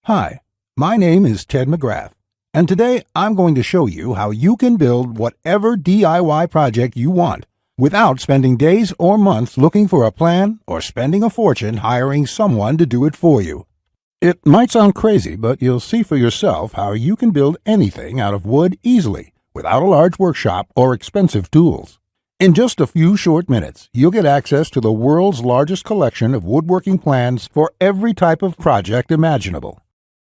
Hi, my name is Ted McGrath, and today I'm going to show you how you can build whatever DIY project you want without spending days or months looking for a plan or spending a fortune hiring someone to do it for you. It might sound crazy, but you'll see for yourself how you can build anything out of wood easily without a large workshop or expensive tools. In just a few short minutes, you'll get access to the world's largest collection of woodworking plans for every type of project imaginable.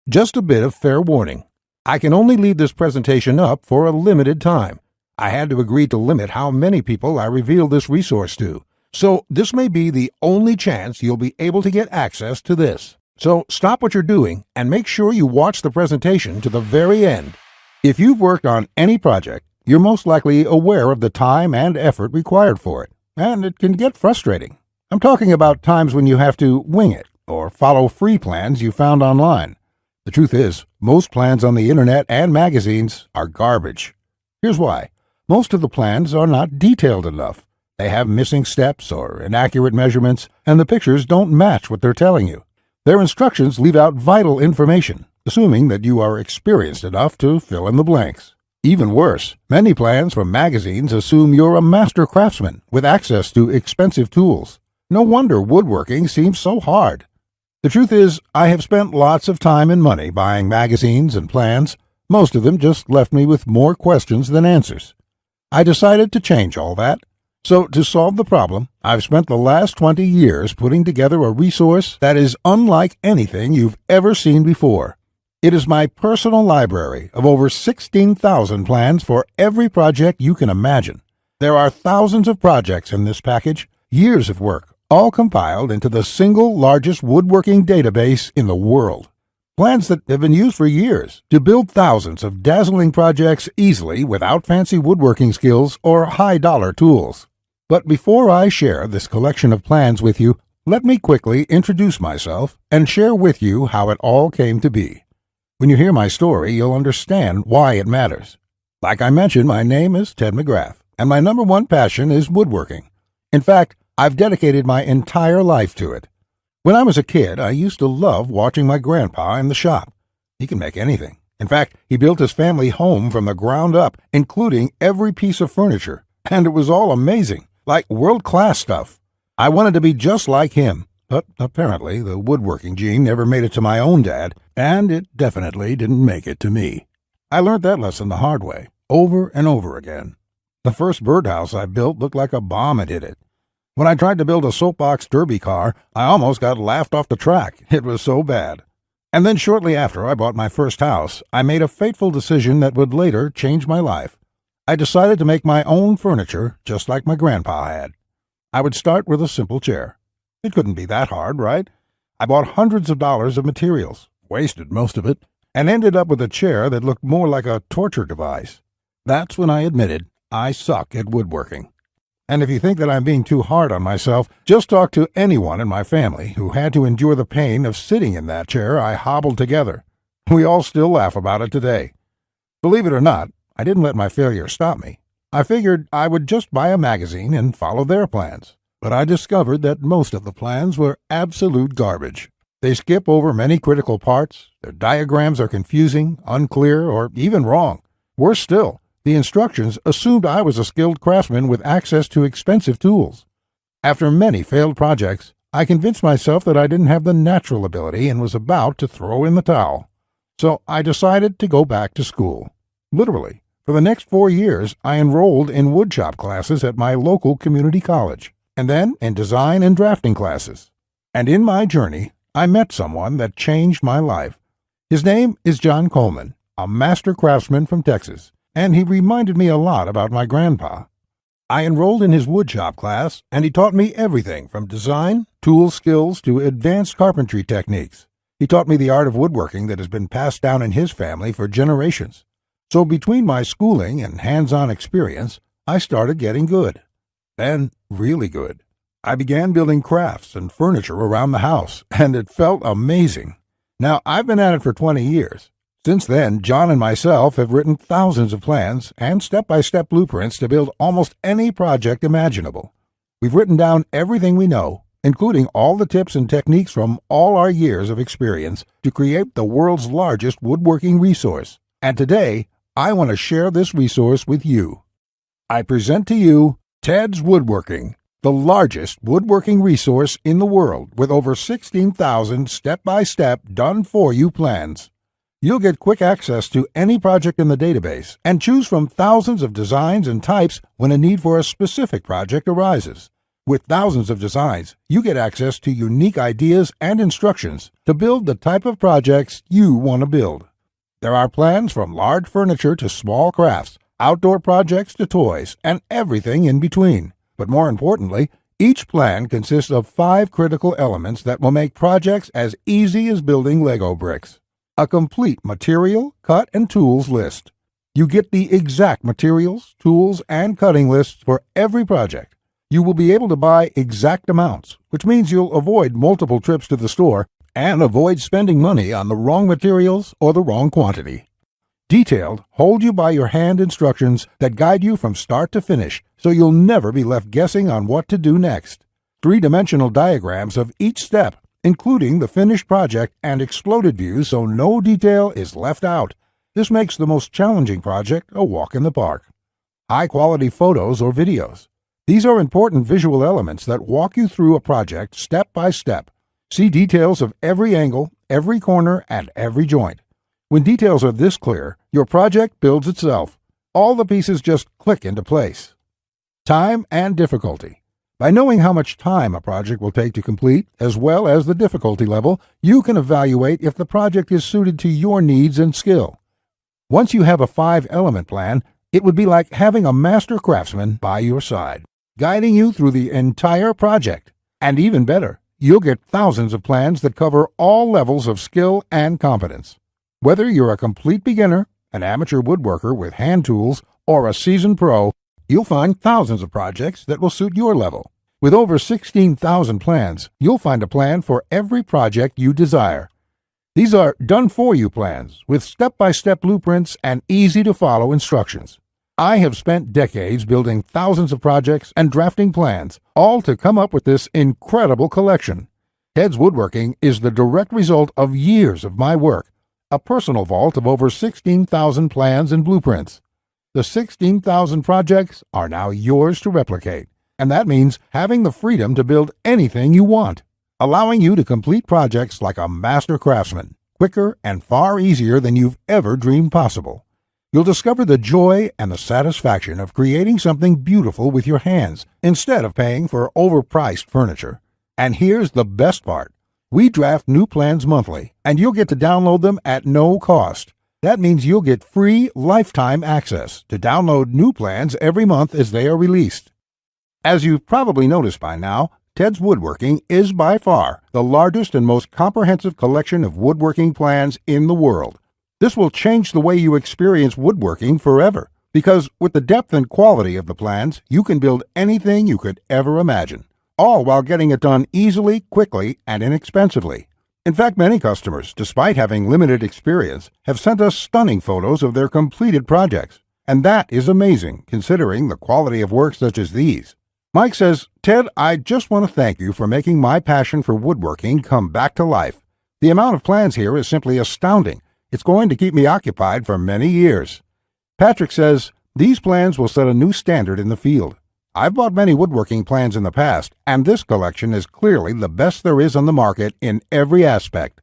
Just a bit of fair warning. I can only leave this presentation up for a limited time. I had to agree to limit how many people I reveal this resource to, so this may be the only chance you'll be able to get access to this. So stop what you're doing and make sure you watch the presentation to the very end. If you've worked on any project, you're most likely aware of the time and effort required for it, and it can get frustrating. I'm talking about times when you have to wing it or follow free plans you found online. The truth is, most plans on the internet and magazines are garbage. Here's why. Most of the plans are not detailed enough. They have missing steps or inaccurate measurements, and the pictures don't match what they're telling you. Their instructions leave out vital information, assuming that you are experienced enough to fill in the blanks. Even worse, many plans from magazines assume you're a master craftsman with access to expensive tools. No wonder woodworking seems so hard. The truth is, I have spent lots of time and money buying magazines and plans. Most of them just left me with more questions than answers. I decided to change all that. So to solve the problem, I've spent the last 20 years putting together a resource that is unlike anything you've ever seen before. It is my personal library of over 16,000 plans for every project you can imagine. There are thousands of projects in this package, years of work, all compiled into the single largest woodworking database in the world. Plans that have been used for years to build thousands of dazzling projects easily without fancy woodworking skills or high-dollar tools. But before I share this collection of plans with you, let me quickly introduce myself and share with you how it all came to be. When you hear my story, you'll understand why it matters. Like I mentioned, my name is Ted McGrath, and my number one passion is woodworking. In fact, I've dedicated my entire life to it. When I was a kid, I used to love watching my grandpa in the shop. He can make anything. In fact, he built his family home from the ground up, including every piece of furniture, and it was all amazing, like world-class stuff. I wanted to be just like him. But apparently, the woodworking gene never made it to my own dad, and it definitely didn't make it to me. I learned that lesson the hard way, over and over again. The first birdhouse I built looked like a bomb had hit it. When I tried to build a soapbox derby car, I almost got laughed off the track. It was so bad. And then shortly after I bought my first house, I made a fateful decision that would later change my life. I decided to make my own furniture just like my grandpa had. I would start with a simple chair. It couldn't be that hard, right? I bought hundreds of dollars of materials, wasted most of it, and ended up with a chair that looked more like a torture device. That's when I admitted I suck at woodworking. And if you think that I'm being too hard on myself, just talk to anyone in my family who had to endure the pain of sitting in that chair I hobbled together. We all still laugh about it today. Believe it or not, I didn't let my failure stop me. I figured I would just buy a magazine and follow their plans. But I discovered that most of the plans were absolute garbage. They skip over many critical parts, their diagrams are confusing, unclear, or even wrong. Worse still, the instructions assumed I was a skilled craftsman with access to expensive tools. After many failed projects, I convinced myself that I didn't have the natural ability and was about to throw in the towel. So I decided to go back to school. Literally, for the next 4 years, I enrolled in woodshop classes at my local community college, and then in design and drafting classes. And in my journey, I met someone that changed my life. His name is John Coleman, a master craftsman from Texas, and he reminded me a lot about my grandpa. I enrolled in his woodshop class, and he taught me everything from design, tool skills, to advanced carpentry techniques. He taught me the art of woodworking that has been passed down in his family for generations. So between my schooling and hands-on experience, I started getting good. Then, really good. I began building crafts and furniture around the house, and it felt amazing. Now, I've been at it for 20 years. Since then, John and myself have written thousands of plans and step-by-step blueprints to build almost any project imaginable. We've written down everything we know, including all the tips and techniques from all our years of experience to create the world's largest woodworking resource. And today, I want to share this resource with you. I present to you Ted's Woodworking, the largest woodworking resource in the world with over 16,000 step-by-step done-for-you plans. You'll get quick access to any project in the database and choose from thousands of designs and types when a need for a specific project arises. With thousands of designs, you get access to unique ideas and instructions to build the type of projects you want to build. There are plans from large furniture to small crafts, outdoor projects to toys, and everything in between. But more importantly, each plan consists of 5 critical elements that will make projects as easy as building Lego bricks. A complete material, cut, and tools list. You get the exact materials, tools, and cutting lists for every project. You will be able to buy exact amounts, which means you'll avoid multiple trips to the store and avoid spending money on the wrong materials or the wrong quantity. Detailed, hold-you-by-your-hand instructions that guide you from start to finish, so you'll never be left guessing on what to do next. 3-dimensional diagrams of each step, including the finished project and exploded views so no detail is left out. This makes the most challenging project a walk in the park. High-quality photos or videos. These are important visual elements that walk you through a project step by step. See details of every angle, every corner, and every joint. When details are this clear, your project builds itself. All the pieces just click into place. Time and difficulty. By knowing how much time a project will take to complete, as well as the difficulty level, you can evaluate if the project is suited to your needs and skill. Once you have a 5-element plan, it would be like having a master craftsman by your side, guiding you through the entire project. And even better, you'll get thousands of plans that cover all levels of skill and competence. Whether you're a complete beginner, an amateur woodworker with hand tools, or a seasoned pro, you'll find thousands of projects that will suit your level. With over 16,000 plans, you'll find a plan for every project you desire. These are done-for-you plans with step-by-step blueprints and easy-to-follow instructions. I have spent decades building thousands of projects and drafting plans, all to come up with this incredible collection. Ted's Woodworking is the direct result of years of my work. A personal vault of over 16,000 plans and blueprints. The 16,000 projects are now yours to replicate, and that means having the freedom to build anything you want, allowing you to complete projects like a master craftsman, quicker and far easier than you've ever dreamed possible. You'll discover the joy and the satisfaction of creating something beautiful with your hands instead of paying for overpriced furniture. And here's the best part. We draft new plans monthly, and you'll get to download them at no cost. That means you'll get free lifetime access to download new plans every month as they are released. As you've probably noticed by now, Ted's Woodworking is by far the largest and most comprehensive collection of woodworking plans in the world. This will change the way you experience woodworking forever, because with the depth and quality of the plans, you can build anything you could ever imagine, all while getting it done easily, quickly, and inexpensively. In fact, many customers, despite having limited experience, have sent us stunning photos of their completed projects. And that is amazing, considering the quality of work such as these. Mike says, "Ted, I just want to thank you for making my passion for woodworking come back to life. The amount of plans here is simply astounding. It's going to keep me occupied for many years." Patrick says, "These plans will set a new standard in the field. I've bought many woodworking plans in the past, and this collection is clearly the best there is on the market in every aspect."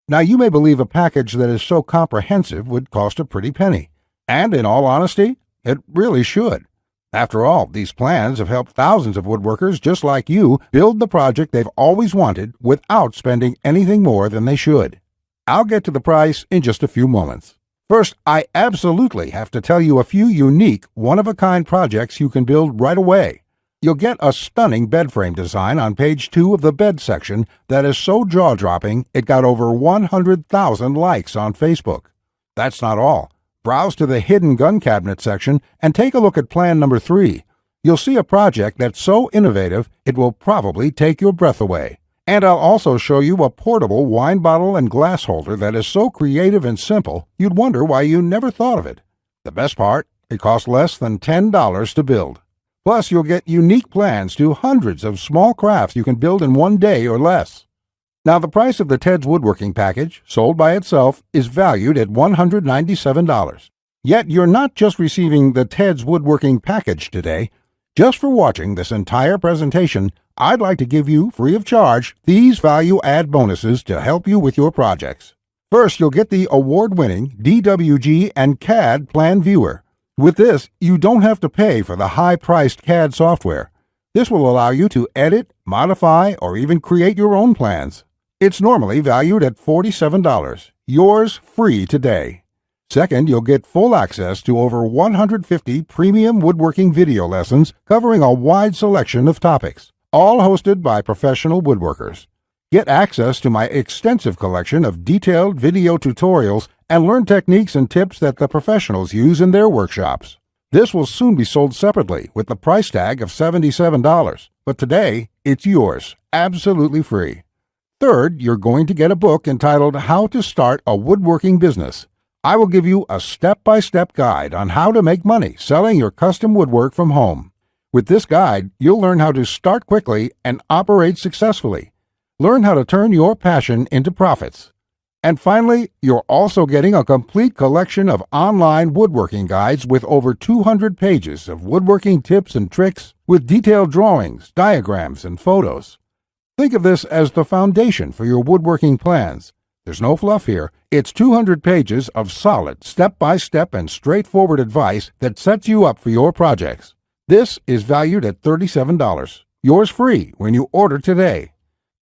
Now, you may believe a package that is so comprehensive would cost a pretty penny. And in all honesty, it really should. After all, these plans have helped thousands of woodworkers just like you build the project they've always wanted without spending anything more than they should. I'll get to the price in just a few moments. First, I absolutely have to tell you a few unique, one-of-a-kind projects you can build right away. You'll get a stunning bed frame design on page 2 of the bed section that is so jaw-dropping it got over 100,000 likes on Facebook. That's not all. Browse to the hidden gun cabinet section and take a look at plan number 3. You'll see a project that's so innovative it will probably take your breath away. And I'll also show you a portable wine bottle and glass holder that is so creative and simple, you'd wonder why you never thought of it. The best part, it costs less than $10 to build. Plus, you'll get unique plans to hundreds of small crafts you can build in one day or less. Now, the price of the Ted's Woodworking package, sold by itself, is valued at $197. Yet, you're not just receiving the Ted's Woodworking package today. Just for watching this entire presentation, I'd like to give you, free of charge, these value-add bonuses to help you with your projects. First, you'll get the award-winning DWG and CAD Plan Viewer. With this, you don't have to pay for the high-priced CAD software. This will allow you to edit, modify, or even create your own plans. It's normally valued at $47. Yours free today. Second, you'll get full access to over 150 premium woodworking video lessons covering a wide selection of topics, all hosted by professional woodworkers. Get access to my extensive collection of detailed video tutorials and learn techniques and tips that the professionals use in their workshops. This will soon be sold separately with the price tag of $77, but today it's yours, absolutely free. Third, you're going to get a book entitled How to Start a Woodworking Business. I will give you a step-by-step guide on how to make money selling your custom woodwork from home. With this guide, you'll learn how to start quickly and operate successfully. Learn how to turn your passion into profits. And finally, you're also getting a complete collection of online woodworking guides with over 200 pages of woodworking tips and tricks with detailed drawings, diagrams, and photos. Think of this as the foundation for your woodworking plans. There's no fluff here. It's 200 pages of solid, step-by-step and straightforward advice that sets you up for your projects. This is valued at $37. Yours free when you order today.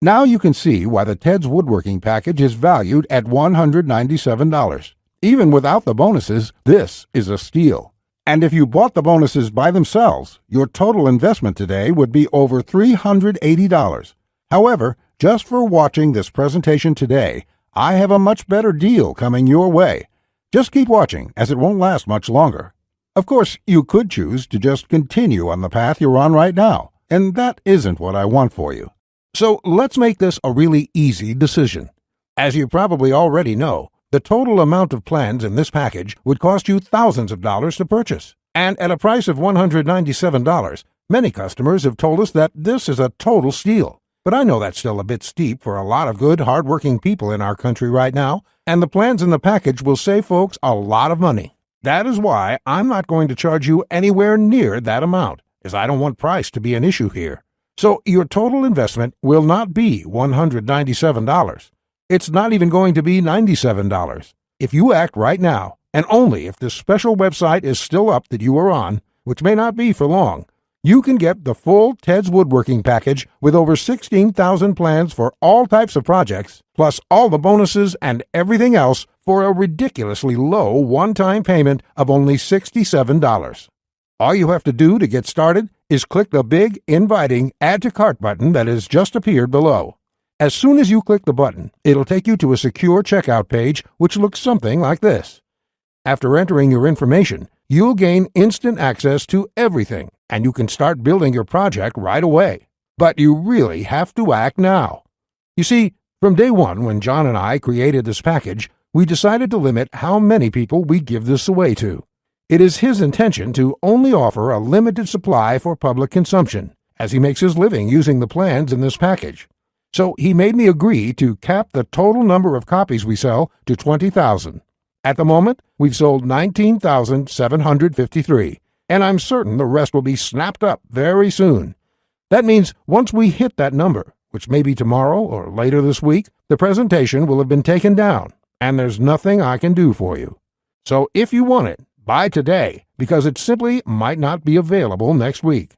Now you can see why the Ted's Woodworking package is valued at $197. Even without the bonuses, this is a steal. And if you bought the bonuses by themselves, your total investment today would be over $380. However, just for watching this presentation today, I have a much better deal coming your way. Just keep watching, as it won't last much longer. Of course, you could choose to just continue on the path you're on right now, and that isn't what I want for you. So let's make this a really easy decision. As you probably already know, the total amount of plans in this package would cost you thousands of dollars to purchase. And at a price of $197, many customers have told us that this is a total steal. But I know that's still a bit steep for a lot of good, hard-working people in our country right now, and the plans in the package will save folks a lot of money. That is why I'm not going to charge you anywhere near that amount, as I don't want price to be an issue here. So your total investment will not be $197. It's not even going to be $97. If you act right now, and only if this special website is still up that you are on, which may not be for long, you can get the full Ted's Woodworking package with over 16,000 plans for all types of projects, plus all the bonuses and everything else for a ridiculously low one-time payment of only $67. All you have to do to get started is click the big, inviting Add to Cart button that has just appeared below. As soon as you click the button, it'll take you to a secure checkout page which looks something like this. After entering your information, you'll gain instant access to everything, and you can start building your project right away. But you really have to act now. You see, from day one when John and I created this package, we decided to limit how many people we give this away to. It is his intention to only offer a limited supply for public consumption, as he makes his living using the plans in this package. So he made me agree to cap the total number of copies we sell to 20,000. At the moment, we've sold 19,753, and I'm certain the rest will be snapped up very soon. That means once we hit that number, which may be tomorrow or later this week, the presentation will have been taken down, and there's nothing I can do for you. So if you want it, buy today, because it simply might not be available next week.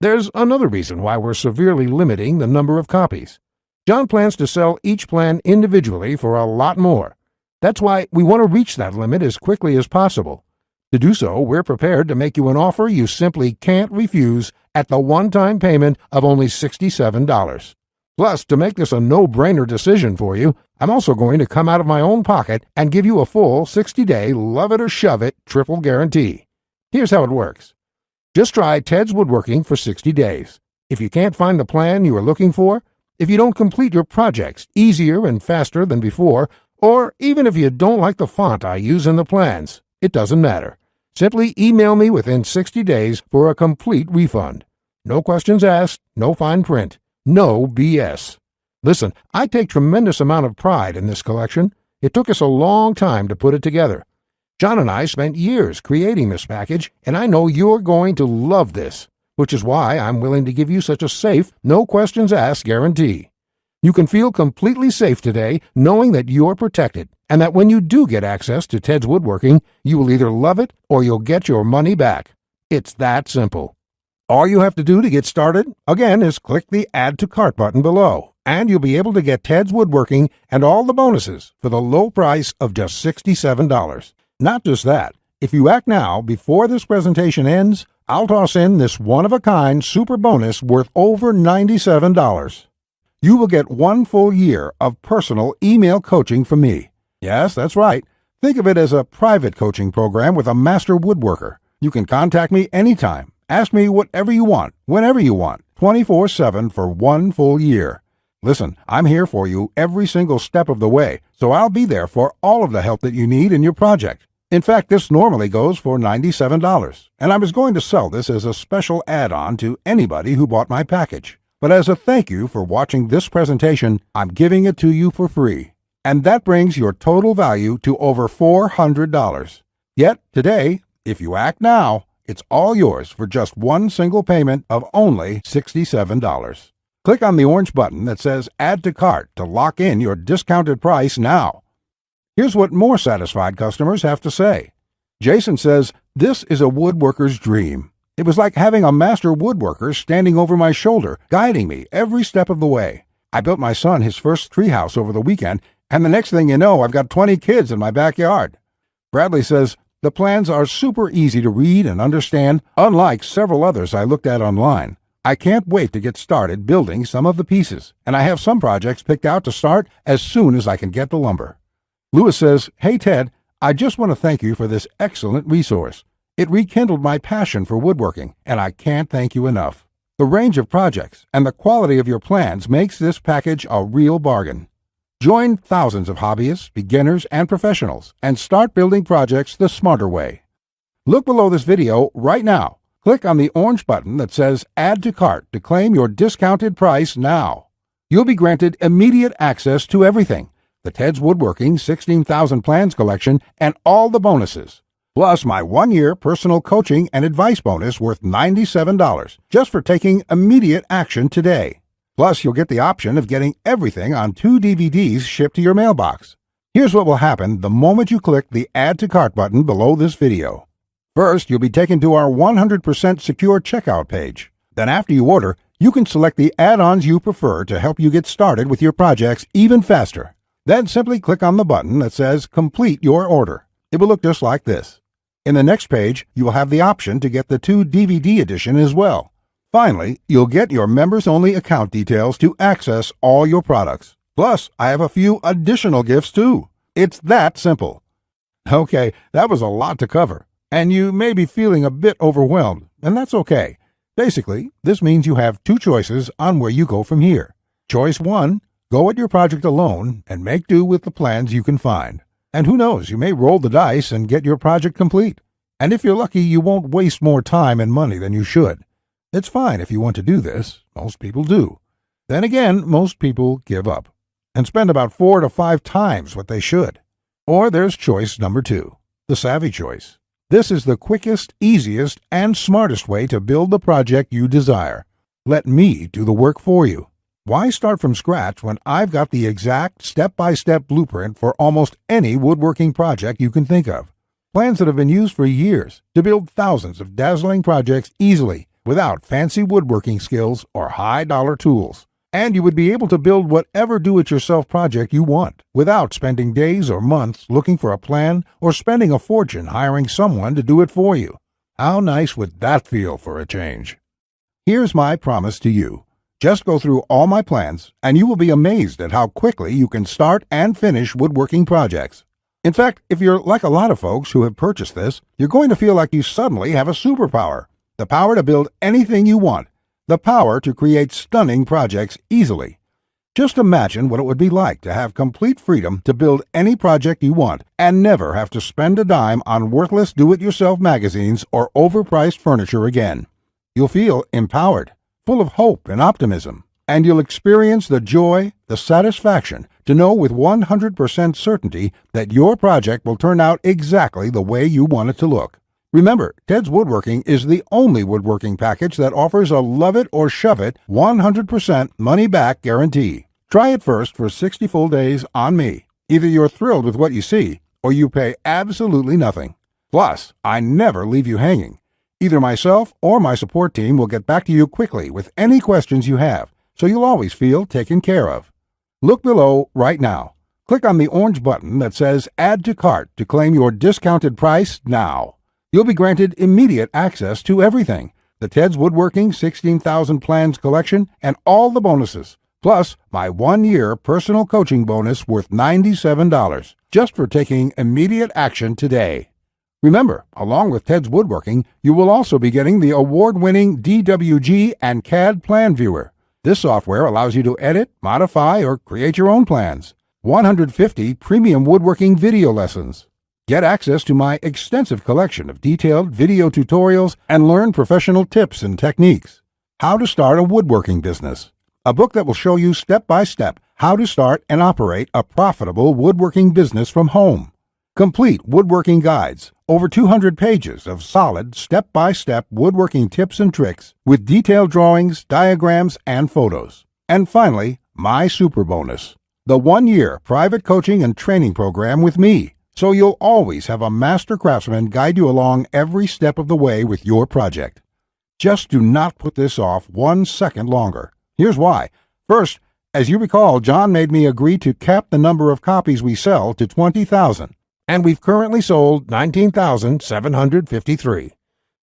There's another reason why we're severely limiting the number of copies. John plans to sell each plan individually for a lot more. That's why we want to reach that limit as quickly as possible. To do so, we're prepared to make you an offer you simply can't refuse at the one-time payment of only $67. Plus, to make this a no-brainer decision for you, I'm also going to come out of my own pocket and give you a full 60-day love-it-or-shove-it triple guarantee. Here's how it works. Just try Ted's Woodworking for 60 days. If you can't find the plan you are looking for, if you don't complete your projects easier and faster than before, or even if you don't like the font I use in the plans, it doesn't matter. Simply email me within 60 days for a complete refund. No questions asked, no fine print, no BS. Listen, I take tremendous amount of pride in this collection. It took us a long time to put it together. John and I spent years creating this package, and I know you're going to love this, which is why I'm willing to give you such a safe, no questions asked guarantee. You can feel completely safe today knowing that you're protected, and that when you do get access to Ted's Woodworking, you will either love it or you'll get your money back. It's that simple. All you have to do to get started, again, is click the Add to Cart button below, and you'll be able to get Ted's Woodworking and all the bonuses for the low price of just $67. Not just that, if you act now before this presentation ends, I'll toss in this one-of-a-kind super bonus worth over $97. You will get 1 full year of personal email coaching from me. Yes, that's right. Think of it as a private coaching program with a master woodworker. You can contact me anytime. Ask me whatever you want, whenever you want, 24/7 for 1 full year. Listen, I'm here for you every single step of the way, so I'll be there for all of the help that you need in your project. In fact, this normally goes for $97, and I was going to sell this as a special add-on to anybody who bought my package. But as a thank you for watching this presentation, I'm giving it to you for free. And that brings your total value to over $400. Yet, today, if you act now, it's all yours for just 1 single payment of only $67. Click on the orange button that says Add to Cart to lock in your discounted price now. Here's what more satisfied customers have to say. Jason says, "This is a woodworker's dream. It was like having a master woodworker standing over my shoulder, guiding me every step of the way. I built my son his first treehouse over the weekend, and the next thing you know, I've got 20 kids in my backyard." Bradley says, "The plans are super easy to read and understand, unlike several others I looked at online. I can't wait to get started building some of the pieces, and I have some projects picked out to start as soon as I can get the lumber." Lewis says, "Hey Ted, I just want to thank you for this excellent resource. It rekindled my passion for woodworking, and I can't thank you enough. The range of projects and the quality of your plans makes this package a real bargain. Join thousands of hobbyists, beginners, and professionals, and start building projects the smarter way. Look below this video right now. Click on the orange button that says Add to Cart to claim your discounted price now. You'll be granted immediate access to everything, the Ted's Woodworking 16,000 Plans collection and all the bonuses, plus my 1-year personal coaching and advice bonus worth $97 just for taking immediate action today. Plus, you'll get the option of getting everything on 2 DVDs shipped to your mailbox. Here's what will happen the moment you click the Add to Cart button below this video. First, you'll be taken to our 100% secure checkout page. Then after you order, you can select the add-ons you prefer to help you get started with your projects even faster. Then simply click on the button that says Complete Your Order. It will look just like this. In the next page, you will have the option to get the 2 DVD edition as well. Finally, you'll get your members-only account details to access all your products. Plus, I have a few additional gifts too. It's that simple. Okay, that was a lot to cover, and you may be feeling a bit overwhelmed, and that's okay. Basically, this means you have 2 choices on where you go from here. Choice 1, go at your project alone and make do with the plans you can find. And who knows, you may roll the dice and get your project complete. And if you're lucky, you won't waste more time and money than you should. It's fine if you want to do this. Most people do. Then again, most people give up and spend about 4 to 5 times what they should. Or there's choice number 2, the savvy choice. This is the quickest, easiest, and smartest way to build the project you desire. Let me do the work for you. Why start from scratch when I've got the exact step-by-step blueprint for almost any woodworking project you can think of? Plans that have been used for years to build thousands of dazzling projects easily without fancy woodworking skills or high-dollar tools. And you would be able to build whatever do-it-yourself project you want without spending days or months looking for a plan or spending a fortune hiring someone to do it for you. How nice would that feel for a change? Here's my promise to you. Just go through all my plans, and you will be amazed at how quickly you can start and finish woodworking projects. In fact, if you're like a lot of folks who have purchased this, you're going to feel like you suddenly have a superpower. The power to build anything you want. The power to create stunning projects easily. Just imagine what it would be like to have complete freedom to build any project you want and never have to spend a dime on worthless do-it-yourself magazines or overpriced furniture again. You'll feel empowered, full of hope and optimism, and you'll experience the joy, the satisfaction to know with 100% certainty that your project will turn out exactly the way you want it to look. Remember, Ted's Woodworking is the only woodworking package that offers a love it or shove it 100% money-back guarantee. Try it first for 60 full days on me. Either you're thrilled with what you see, or you pay absolutely nothing. Plus, I never leave you hanging. Either myself or my support team will get back to you quickly with any questions you have, so you'll always feel taken care of. Look below right now. Click on the orange button that says Add to Cart to claim your discounted price now. You'll be granted immediate access to everything, the Ted's Woodworking 16,000 Plans collection and all the bonuses, plus my 1-year personal coaching bonus worth $97, just for taking immediate action today. Remember, along with Ted's Woodworking, you will also be getting the award-winning DWG and CAD Plan Viewer. This software allows you to edit, modify, or create your own plans. 150 premium woodworking video lessons. Get access to my extensive collection of detailed video tutorials and learn professional tips and techniques. How to Start a Woodworking Business. A book that will show you step-by-step how to start and operate a profitable woodworking business from home. Complete woodworking guides, over 200 pages of solid step-by-step woodworking tips and tricks with detailed drawings, diagrams, and photos. And finally, my super bonus, the 1-year private coaching and training program with me. So you'll always have a master craftsman guide you along every step of the way with your project. Just do not put this off 1 second longer. Here's why. First, as you recall, John made me agree to cap the number of copies we sell to 20,000, and we've currently sold 19,753.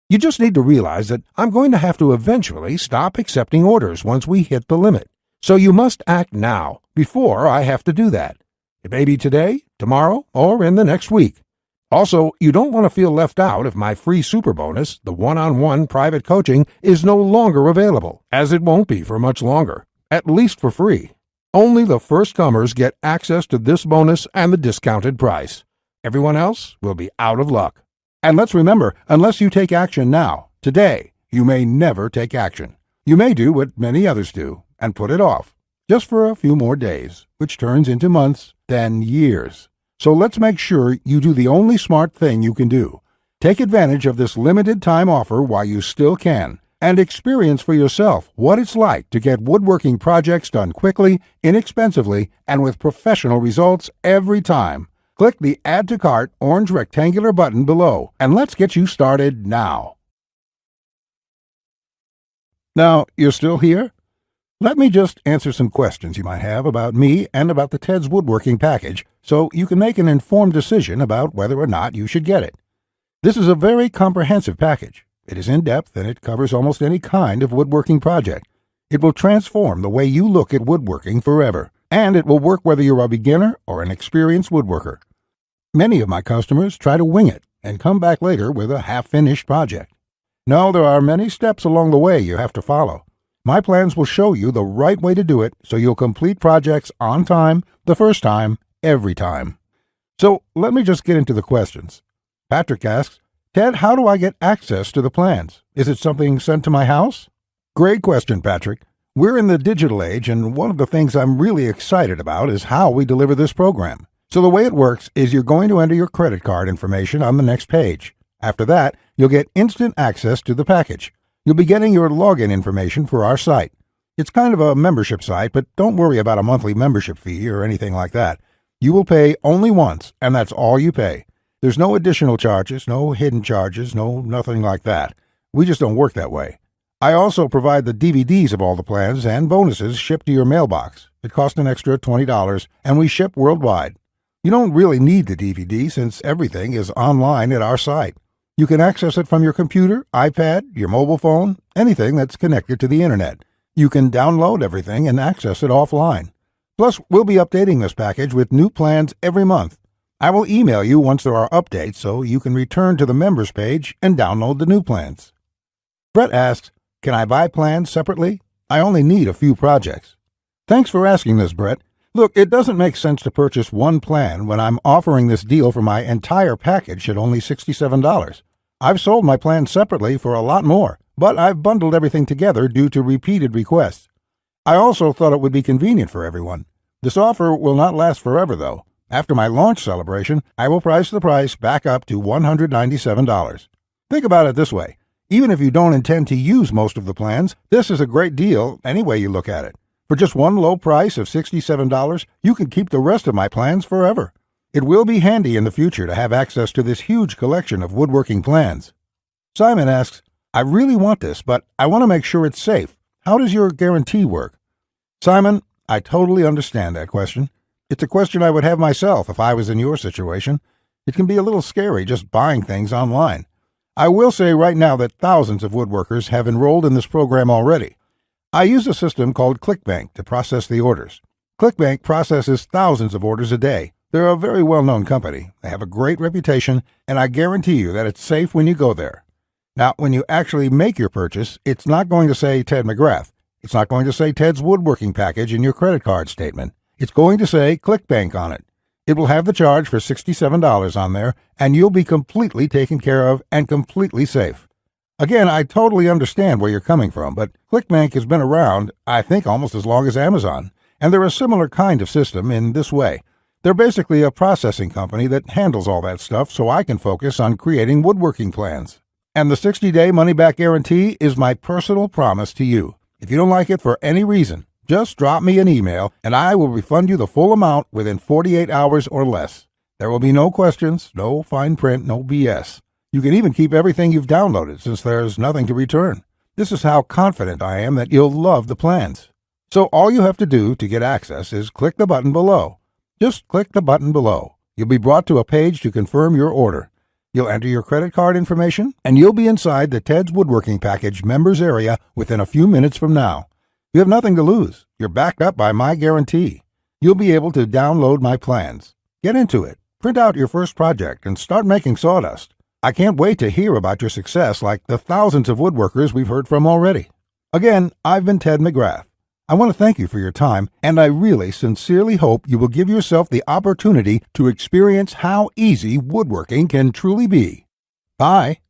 You just need to realize that I'm going to have to eventually stop accepting orders once we hit the limit. So you must act now, before I have to do that. It may be today, tomorrow, or in the next week. Also, you don't want to feel left out if my free super bonus, the one-on-one private coaching, is no longer available, as it won't be for much longer, at least for free. Only the first comers get access to this bonus and the discounted price. Everyone else will be out of luck. And let's remember, unless you take action now, today, you may never take action. You may do what many others do and put it off, just for a few more days, which turns into months, then years. So let's make sure you do the only smart thing you can do. Take advantage of this limited time offer while you still can, and experience for yourself what it's like to get woodworking projects done quickly, inexpensively, and with professional results every time. Click the Add to Cart orange rectangular button below, and let's get you started now. Now, you're still here? Let me just answer some questions you might have about me and about the Ted's Woodworking package so you can make an informed decision about whether or not you should get it. This is a very comprehensive package. It is in-depth and it covers almost any kind of woodworking project. It will transform the way you look at woodworking forever, and it will work whether you're a beginner or an experienced woodworker. Many of my customers try to wing it and come back later with a half-finished project. No, there are many steps along the way you have to follow. My plans will show you the right way to do it so you'll complete projects on time, the first time, every time. So let me just get into the questions. Patrick asks, Ted, how do I get access to the plans? Is it something sent to my house? Great question, Patrick. We're in the digital age, and one of the things I'm really excited about is how we deliver this program. So the way it works is you're going to enter your credit card information on the next page. After that, you'll get instant access to the package. You'll be getting your login information for our site. It's kind of a membership site, but don't worry about a monthly membership fee or anything like that. You will pay only once, and that's all you pay. There's no additional charges, no hidden charges, nothing like that. We just don't work that way. I also provide the DVDs of all the plans and bonuses shipped to your mailbox. It costs an extra $20, and we ship worldwide. You don't really need the DVD since everything is online at our site. You can access it from your computer, iPad, your mobile phone, anything that's connected to the internet. You can download everything and access it offline. Plus, we'll be updating this package with new plans every month. I will email you once there are updates so you can return to the members page and download the new plans. Brett asks, can I buy plans separately? I only need a few projects. Thanks for asking this, Brett. Look, it doesn't make sense to purchase one plan when I'm offering this deal for my entire package at only $67. I've sold my plan separately for a lot more, but I've bundled everything together due to repeated requests. I also thought it would be convenient for everyone. This offer will not last forever, though. After my launch celebration, I will price the price back up to $197. Think about it this way. Even if you don't intend to use most of the plans, this is a great deal any way you look at it. For just one low price of $67, you can keep the rest of my plans forever. It will be handy in the future to have access to this huge collection of woodworking plans. Simon asks, I really want this, but I want to make sure it's safe. How does your guarantee work? Simon, I totally understand that question. It's a question I would have myself if I was in your situation. It can be a little scary just buying things online. I will say right now that thousands of woodworkers have enrolled in this program already. I use a system called ClickBank to process the orders. ClickBank processes thousands of orders a day. They're a very well-known company. They have a great reputation, and I guarantee you that it's safe when you go there. Now, when you actually make your purchase, it's not going to say Ted McGrath. It's not going to say Ted's woodworking package in your credit card statement. It's going to say ClickBank on it. It will have the charge for $67 on there, and you'll be completely taken care of and completely safe. Again, I totally understand where you're coming from, but ClickBank has been around, I think, almost as long as Amazon, and they're a similar kind of system in this way. They're basically a processing company that handles all that stuff so I can focus on creating woodworking plans. And the 60-day money-back guarantee is my personal promise to you. If you don't like it for any reason, just drop me an email and I will refund you the full amount within 48 hours or less. There will be no questions, no fine print, no BS. You can even keep everything you've downloaded since there's nothing to return. This is how confident I am that you'll love the plans. So all you have to do to get access is click the button below. Just click the button below. You'll be brought to a page to confirm your order. You'll enter your credit card information, and you'll be inside the Ted's Woodworking Package members area within a few minutes from now. You have nothing to lose. You're backed up by my guarantee. You'll be able to download my plans. Get into it. Print out your first project and start making sawdust. I can't wait to hear about your success like the thousands of woodworkers we've heard from already. Again, I've been Ted McGrath. I want to thank you for your time, and I really sincerely hope you will give yourself the opportunity to experience how easy woodworking can truly be. Bye.